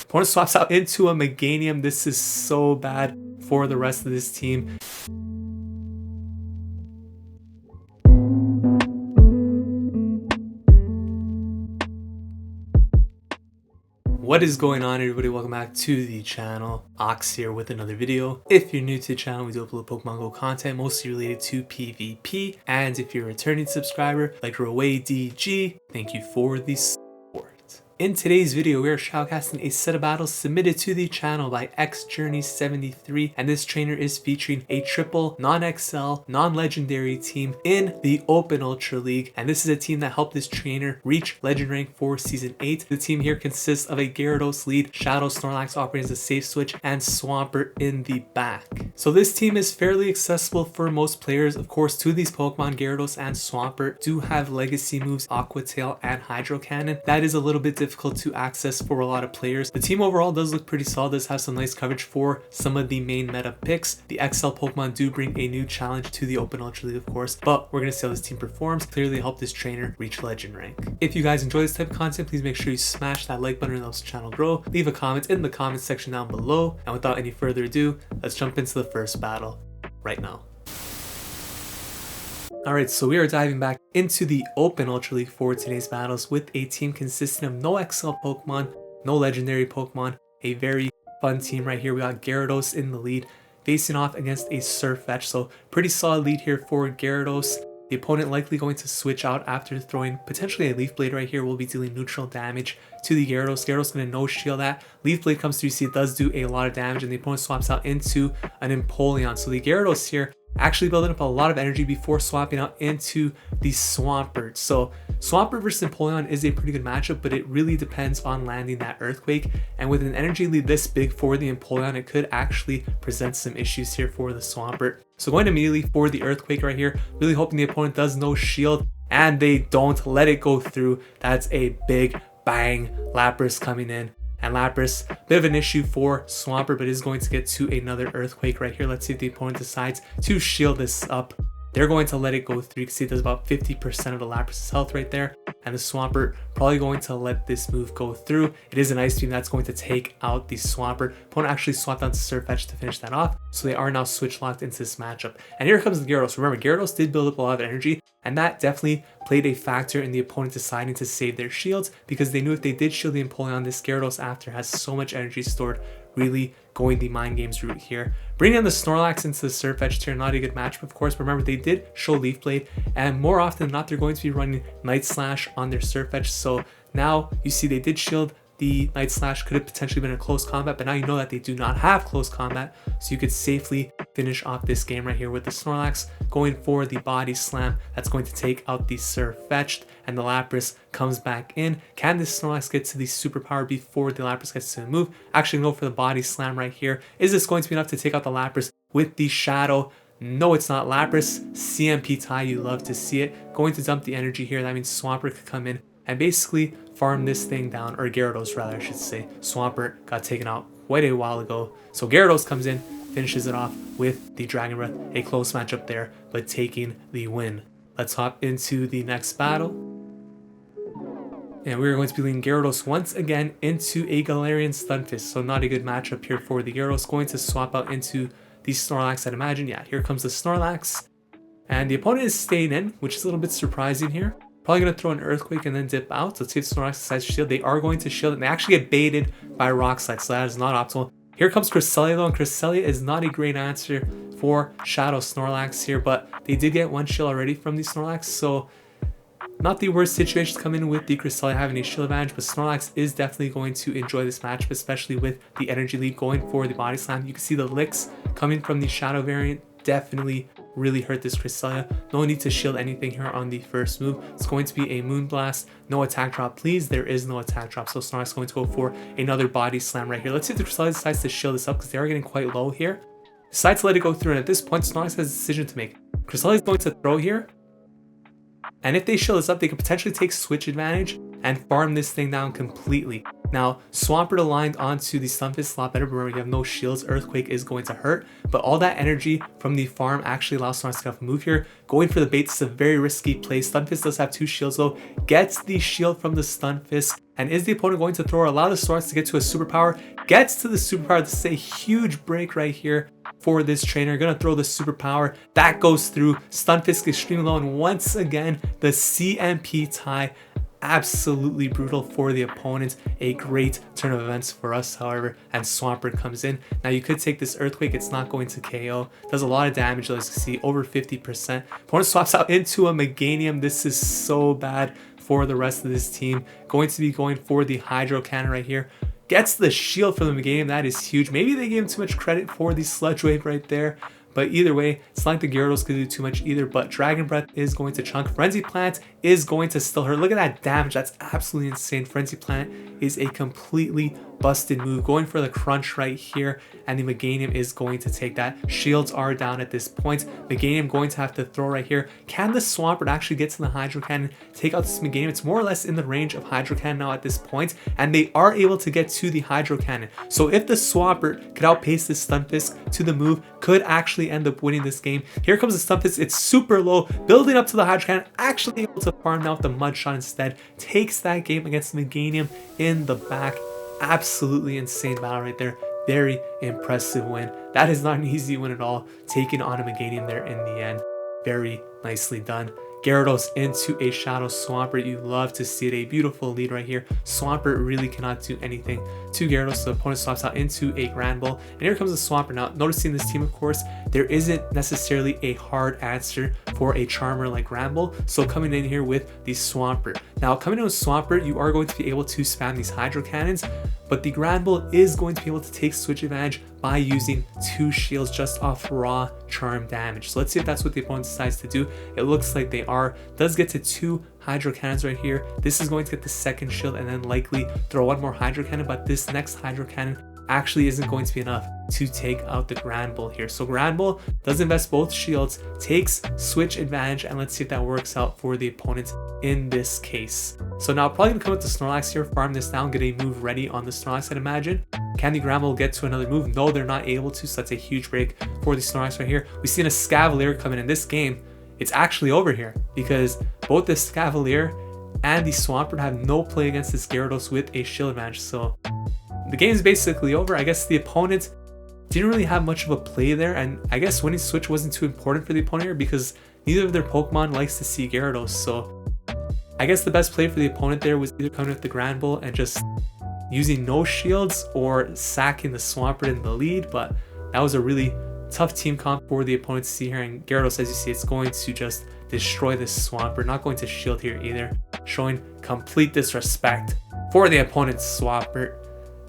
Opponent swaps out into a Meganium. This is so bad for the rest of this team. What is going on, everybody? Welcome back to the channel. Ox here with another video. If you're new to the channel, we do upload Pokemon Go content mostly related to PvP, and if you're a returning subscriber like Roway DG, thank you for the support. In today's video, we are shoutcasting a set of battles submitted to the channel by XJourney73, and this trainer is featuring a triple non-XL, non-legendary team in the Open Ultra League, and this is a team that helped this trainer reach Legend Rank for Season 8. The team here consists of a Gyarados lead, Shadow Snorlax operating as a safe switch, and Swampert in the back. So this team is fairly accessible for most players. Of course, two of these Pokemon, Gyarados and Swampert, do have legacy moves, Aqua Tail and Hydro Cannon. That is a little bit difficult to access for a lot of players. The team overall does look pretty solid, does have some nice coverage for some of the main meta picks. The XL Pokemon do bring a new challenge to the Open Ultra League, of course, but we're going to see how this team performs. Clearly help this trainer reach Legend Rank. If you guys enjoy this type of content, please make sure you smash that like button, it helps the channel grow. Leave a comment in the comment section down below, and without any further ado, let's jump into the first battle right now. Alright, so we are diving back into the Open Ultra League for today's battles with a team consisting of no XL Pokemon, no legendary Pokemon, a very fun team right here. We got Gyarados in the lead, facing off against a SirFetch'd, so pretty solid lead here for Gyarados. The opponent likely going to switch out after throwing potentially a Leaf Blade right here. Will be dealing neutral damage to the Gyarados. Gyarados going to no-shield that. Leaf Blade comes through, you see it does do a lot of damage, and the opponent swaps out into an Empoleon. So the Gyarados here actually building up a lot of energy before swapping out into the Swampert. So Swampert versus Empoleon is a pretty good matchup, but it really depends on landing that Earthquake. And with an energy lead this big for the Empoleon, it could actually present some issues here for the Swampert. So going immediately for the Earthquake right here, really hoping the opponent does no shield and they don't let it go through. That's a big bang. Lapras coming in. And Lapras, bit of an issue for Swampert, but is going to get to another Earthquake right here. Let's see if the opponent decides to shield this up. They're going to let it go through. You can see it does about 50% of the Lapras' health right there. And the Swampert probably going to let this move go through. It is an Ice Beam that's going to take out the Swampert. Opponent actually swapped out to SirFetch'd to finish that off. So they are now switch locked into this matchup. And here comes the Gyarados. Remember, Gyarados did build up a lot of energy, and that definitely played a factor in the opponent deciding to save their shields, because they knew if they did shield the Empoleon, this Gyarados after has so much energy stored, really going the mind games route here. Bringing in the Snorlax into the SirFetch'd here, not a good matchup, of course. But remember, they did show Leaf Blade, and more often than not, they're going to be running Night Slash on their SirFetch'd. So now you see they did shield the Night Slash, could have potentially been a close combat, but now you know that they do not have close combat, so you could safely finish off this game right here with the Snorlax going for the Body Slam. That's going to take out the SirFetch'd, and the Lapras comes back in. Can this Snorlax get to the superpower before the Lapras gets to the move? Actually, go for the Body Slam right here. Is this going to be enough to take out the Lapras with the Shadow? No, it's not. Lapras, CMP tie, you love to see it. Going to dump the energy here. That means Swampert could come in and basically farm this thing down, or Gyarados rather, I should say. Swampert got taken out quite a while ago. So Gyarados comes in, finishes it off with the Dragon Breath. A close matchup there, but taking the win. Let's hop into the next battle. And we're going to be leading Gyarados once again into a Galarian Stunfisk. So not a good matchup here for the Gyarados. Going to swap out into the Snorlax, I'd imagine. Yeah, here comes the Snorlax. And the opponent is staying in, which is a little bit surprising here. Probably going to throw an Earthquake and then dip out. Let's see if Snorlax decides to shield. They are going to shield, and they actually get baited by Rock Slide, so that is not optimal. Here comes Cresselia though, and Cresselia is not a great answer for Shadow Snorlax here, but they did get one shield already from the Snorlax, so not the worst situation to come in with the Cresselia having a shield advantage, but Snorlax is definitely going to enjoy this matchup, especially with the energy lead going for the Body Slam. You can see the licks coming from the Shadow variant definitely really hurt this Cresselia. No need to shield anything here on the first move. It's going to be a Moonblast. No attack drop, please. There is no attack drop, so Snorlax is going to go for another Body Slam right here. Let's see if the Cresselia decides to shield this up, because they are getting quite low here. Decides to let it go through, and at this point, Snorlax has a decision to make. Cresselia is going to throw here, and if they shield this up, they could potentially take switch advantage and farm this thing down completely. Now, Swampert aligned onto the Stunfisk a lot better, but remember, you have no shields. Earthquake is going to hurt, but all that energy from the farm actually allows Snorlax to get off a move here. Going for the bait is a very risky play. Stunfisk does have 2 shields though. Gets the shield from the Stunfisk, And is the opponent going to throw? Allow the Snorlax to get to a superpower. Gets to the superpower. This is a huge break right here for this trainer. Gonna throw the superpower. That goes through. Stunfisk extremely low. And once again, the CMP tie. Absolutely brutal for the opponent. A great turn of events for us, however, and Swampert comes in. Now you could take this Earthquake, it's not going to KO. Does a lot of damage, as you can see, over 50%. Opponent swaps out into a Meganium. This is so bad for the rest of this team. Going to be going for the Hydro Cannon right here. Gets the shield for the Meganium, that is huge. Maybe they gave him too much credit for the Sludge Wave right there. But either way, it's not like the Gyarados could do too much either, but Dragon Breath is going to chunk. Frenzy Plant is going to still hurt. Look at that damage. That's absolutely insane. Frenzy Plant is a completely busted move. Going for the Crunch right here, and the Meganium is going to take that. Shields are down at this point. Meganium going to have to throw right here. Can the Swampert actually get to the Hydro Cannon, take out this Meganium? It's more or less in the range of Hydro Cannon now at this point, and they are able to get to the Hydro Cannon. So if the Swampert could outpace this Stunfisk to the move, could actually end up winning this game. Here comes the Stunfisk. It's super low, building up to the Hydro Cannon, actually able to farm out the Mud Shot instead. Takes that game against Meganium in the back. Absolutely insane battle right there. Very impressive win. That is not an easy win at all. Taking on a Meganium there in the end. Very nicely done. Gyarados into a Shadow Swampert. You love to see it. A beautiful lead right here. Swampert really cannot do anything to Gyarados. So the opponent swaps out into a Granbull. And here comes the Swampert. Now, noticing this team, of course, there isn't necessarily a hard answer for a Charmer like Granbull. So coming in here with the Swampert. Now, coming in with Swampert, you are going to be able to spam these Hydro Cannons. But the Granbull is going to be able to take switch advantage by using 2 shields just off raw charm damage. So let's see if that's what the opponent decides to do. It looks like they are. Does get to 2 Hydro Cannons right here. This is going to get the second shield and then likely throw 1 more Hydro Cannon, but this next Hydro Cannon actually isn't going to be enough to take out the Granbull here. So Granbull does invest both shields, takes switch advantage, and let's see if that works out for the opponent in this case. So now probably gonna come with the Snorlax here, farm this down, get a move ready on the Snorlax, I'd imagine. Can the Granbull get to another move? No, they're not able to, so that's a huge break for the Snorlax right here. We see an Escavalier coming in this game. It's actually over here because both the Escavalier and the Swampert have no play against this Gyarados with a shield advantage. So the game is basically over. I guess the opponent didn't really have much of a play there, and I guess winning switch wasn't too important for the opponent here because neither of their Pokemon likes to see Gyarados. So I guess the best play for the opponent there was either coming with the Granbull and just using no shields or sacking the Swampert in the lead, but that was a really tough team comp for the opponent to see here. And Gyarados, as you see, it's going to just destroy this Swampert, not going to shield here either, showing complete disrespect for the opponent's Swampert.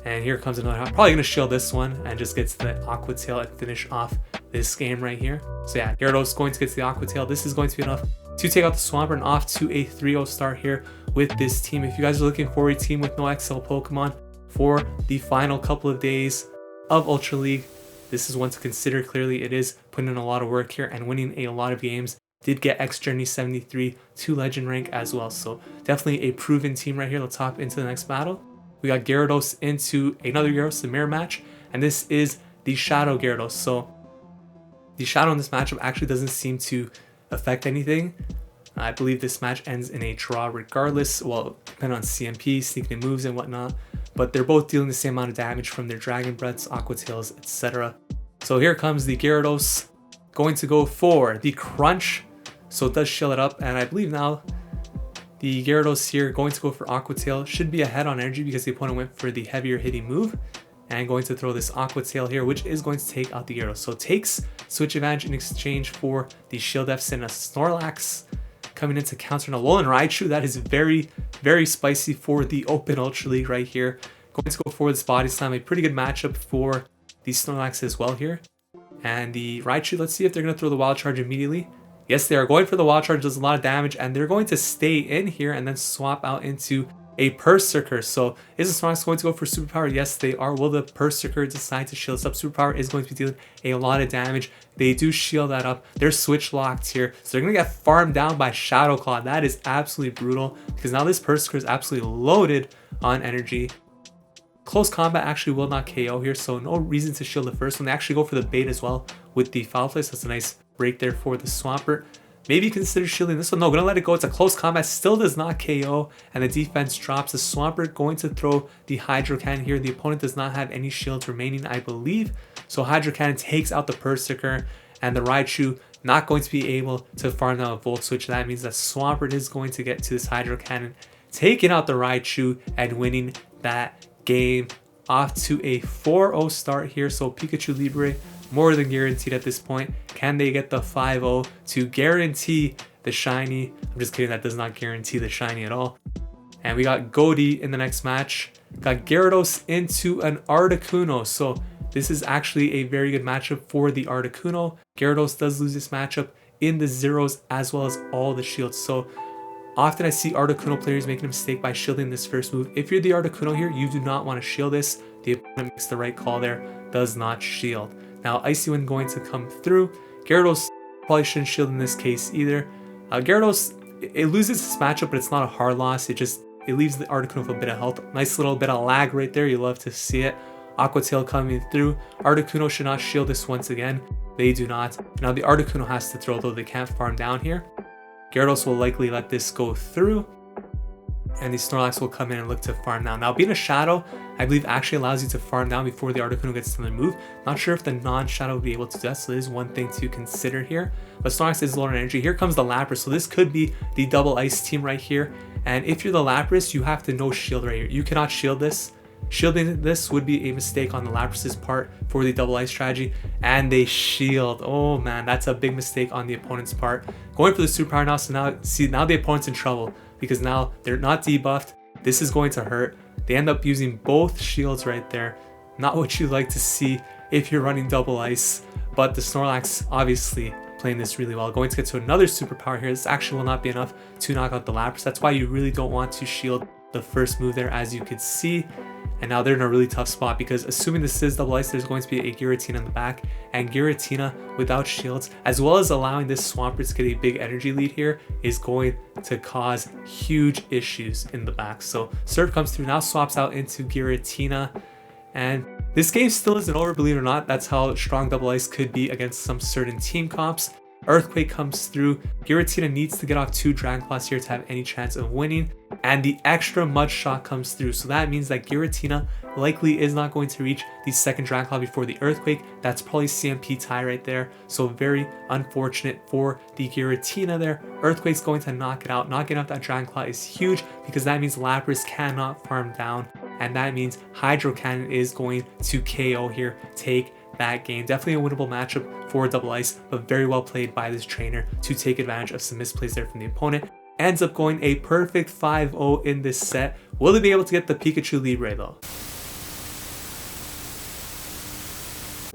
And here comes another. I'm probably going to shield this one and just get to the Aqua Tail and finish off this game right here. So yeah, Gyarados going to get to the Aqua Tail. This is going to be enough to take out the Swampert and off to a 3-0 start here with this team. If you guys are looking for a team with no XL Pokemon for the final couple of days of Ultra League, this is one to consider. Clearly it is putting in a lot of work here and winning a lot of games. Did get X Journey 73 to Legend rank as well. So definitely a proven team right here. Let's hop into the next battle. We got Gyarados into another Gyarados, the mirror match, and this is the Shadow Gyarados. So the Shadow in this matchup actually doesn't seem to affect anything. I believe this match ends in a draw regardless, well, depending on CMP, sneaking moves and whatnot, but they're both dealing the same amount of damage from their Dragon Breaths, Aqua Tails, etc. So here comes the Gyarados, going to go for the Crunch, so it does shield it up, and I believe now the Gyarados here going to go for Aqua Tail, should be ahead on energy because the opponent went for the heavier hitting move, and going to throw this Aqua Tail here, which is going to take out the Gyarados. So takes switch advantage in exchange for the shield deficit and a Snorlax coming in to counter an Alolan Raichu. That is very, very spicy for the Open Ultra League right here. Going to go for this Body Slam, a pretty good matchup for the Snorlax as well here. And the Raichu, let's see if they're going to throw the Wild Charge immediately. Yes, they are going for the Wild Charge, does a lot of damage, and they're going to stay in here and then swap out into a Perrserker. So is the Snorlax going to go for Superpower? Yes, they are. Will the Perrserker decide to shield us up? Superpower is going to be dealing a lot of damage. They do shield that up. They're switch locked here. So they're going to get farmed down by Shadow Claw. That is absolutely brutal because now this Perrserker is absolutely loaded on energy. Close combat actually will not KO here, so no reason to shield the first one. They actually go for the bait as well with the Foul Play, so that's a nice break there for the Swampert. Maybe consider shielding this one. No, gonna let it go. It's a close combat, still does not KO, and the defense drops. The Swampert going to throw the Hydro Cannon here. The opponent does not have any shields remaining, I believe. So Hydro Cannon takes out the Perrserker, and the Raichu not going to be able to farm down a Volt Switch. That means that Swampert is going to get to this Hydro Cannon, taking out the Raichu and winning that game. Off to a 4-0 start here. So Pikachu Libre more than guaranteed at this point. Can they get the 5-0 to guarantee the shiny? I'm just kidding, that does not guarantee the shiny at all. And we got Goldie in the next match. Got Gyarados into an Articuno. So this is actually a very good matchup for the Articuno. Gyarados does lose this matchup in the zeros as well as all the shields. So often I see Articuno players making a mistake by shielding this first move. If you're the Articuno here, you do not want to shield this. The opponent makes the right call there, does not shield. Now Icy Wind going to come through. Gyarados probably shouldn't shield in this case either. Gyarados, it loses this matchup, but it's not a hard loss. It leaves the Articuno with a bit of health. Nice little bit of lag right there. You love to see it. Aqua Tail coming through. Articuno should not shield this once again. They do not. Now the Articuno has to throw, though they can't farm down here. Gyarados will likely let this go through, and the Snorlax will come in and look to farm down. Now being a Shadow, I believe actually allows you to farm down before the Articuno gets to the move. Not sure if the non-Shadow will be able to do that, so there's one thing to consider here. But Snorlax is low on energy. Here comes the Lapras, so this could be the double ice team right here. And if you're the Lapras, you have to no shield right here. You cannot shield this. Shielding this would be a mistake on the Lapras's part for the double ice strategy, and they shield. Oh man, that's a big mistake on the opponent's part. Going for the superpower now, so now the opponent's in trouble because now they're not debuffed. This is going to hurt. They end up using both shields right there. Not what you'd like to see if you're running double ice, but the Snorlax obviously playing this really well. Going to get to another superpower here. This actually will not be enough to knock out the Lapras. That's why you really don't want to shield the first move there, as you could see. And now they're in a really tough spot because assuming this is double ice, there's going to be a Giratina in the back, and Giratina without shields, as well as allowing this Swampert to get a big energy lead here, is going to cause huge issues in the back. So Surf comes through, now swaps out into Giratina, and this game still isn't over, believe it or not. That's how strong double ice could be against some certain team comps. Earthquake comes through. Giratina needs to get off 2 Dragon Claws here to have any chance of winning, and the extra Mud Shot comes through. So that means that Giratina likely is not going to reach the second Dragon Claw before the Earthquake. That's probably CMP tie right there. So very unfortunate for the Giratina there. Earthquake's going to knock it out. Knocking out that Dragon Claw is huge because that means Lapras cannot farm down, and that means Hydro Cannon is going to KO here, take that game. Definitely a winnable matchup for double ice, but very well played by this trainer to take advantage of some misplays there from the opponent. Ends up going a perfect 5-0 in this set. Will they be able to get the Pikachu Libre though?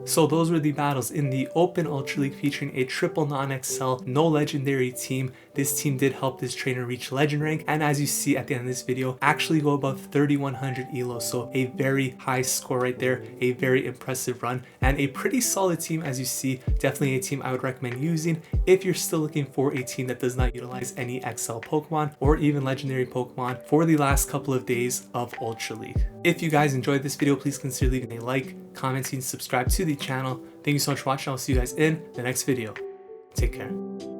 So those were the battles in the Open Ultra League featuring a triple non-XL, no legendary team. This team did help this trainer reach legend rank, and as you see at the end of this video, actually go above 3100 elo. So a very high score right there, a very impressive run, and a pretty solid team as you see. Definitely a team I would recommend using if you're still looking for a team that does not utilize any XL Pokemon or even legendary Pokemon for the last couple of days of Ultra League. If you guys enjoyed this video, please consider leaving a like, commenting, subscribe to the channel. Thank you so much for watching. I'll see you guys in the next video. Take care.